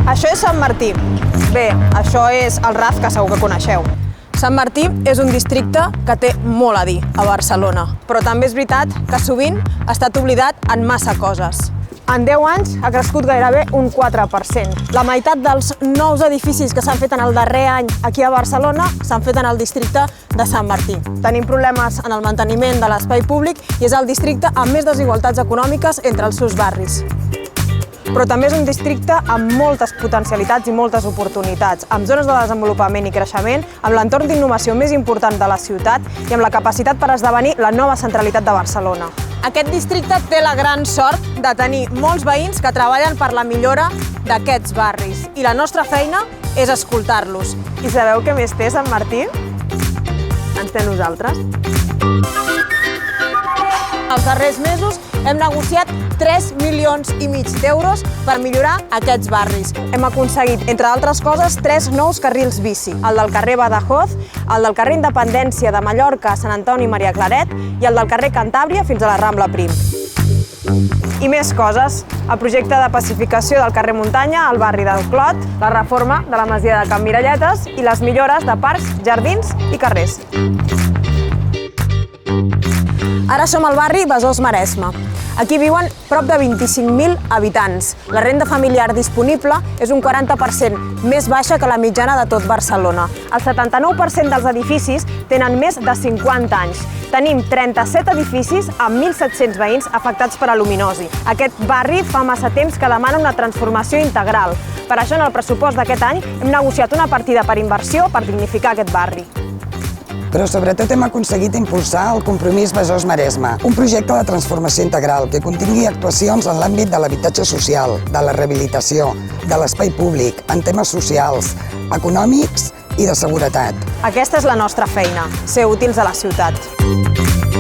Això és Sant Martí. Bé, això és el RAF, que segur que coneixeu. Sant Martí és un districte que té molt a dir a Barcelona, però també és veritat que sovint ha estat oblidat en massa coses. En 10 anys ha crescut gairebé un 4%. La meitat dels nous edificis que s'han fet en el darrer any aquí a Barcelona s'han fet en el districte de Sant Martí. Tenim problemes en el manteniment de l'espai públic i és el districte amb més desigualtats econòmiques entre els seus barris. Però també és un districte amb moltes potencialitats i moltes oportunitats, amb zones de desenvolupament i creixement, amb l'entorn d'innovació més important de la ciutat i amb la capacitat per esdevenir la nova centralitat de Barcelona. Aquest districte té la gran sort de tenir molts veïns que treballen per la millora d'aquests barris i la nostra feina és escoltar-los. I sabeu què més té Sant Martí? Ens té nosaltres. Els darrers mesos hem negociat 3,5 milions d'euros per millorar aquests barris. Hem aconseguit, entre altres coses, 3 nous carrils bici. El del carrer Badajoz, el del carrer Independència de Mallorca, Sant Antoni i Maria Claret i el del carrer Cantàbria fins a la Rambla Prim. I més coses, el projecte de pacificació del carrer Muntanya, al barri del Clot, la reforma de la masia de Can Miralletes i les millores de parcs, jardins i carrers. Ara som al barri Besòs-Maresme. Aquí viuen prop de 25.000 habitants. La renda familiar disponible és un 40% més baixa que la mitjana de tot Barcelona. El 79% dels edificis tenen més de 50 anys. Tenim 37 edificis amb 1.700 veïns afectats per aluminosi. Aquest barri fa massa temps que demana una transformació integral. Per això, en el pressupost d'aquest any, hem negociat una partida per inversió per dignificar aquest barri. Però sobretot hem aconseguit impulsar el Compromís Besòs-Maresme, un projecte de transformació integral que contingui actuacions en l'àmbit de l'habitatge social, de la rehabilitació, de l'espai públic, en temes socials, econòmics i de seguretat. Aquesta és la nostra feina, ser útils a la ciutat.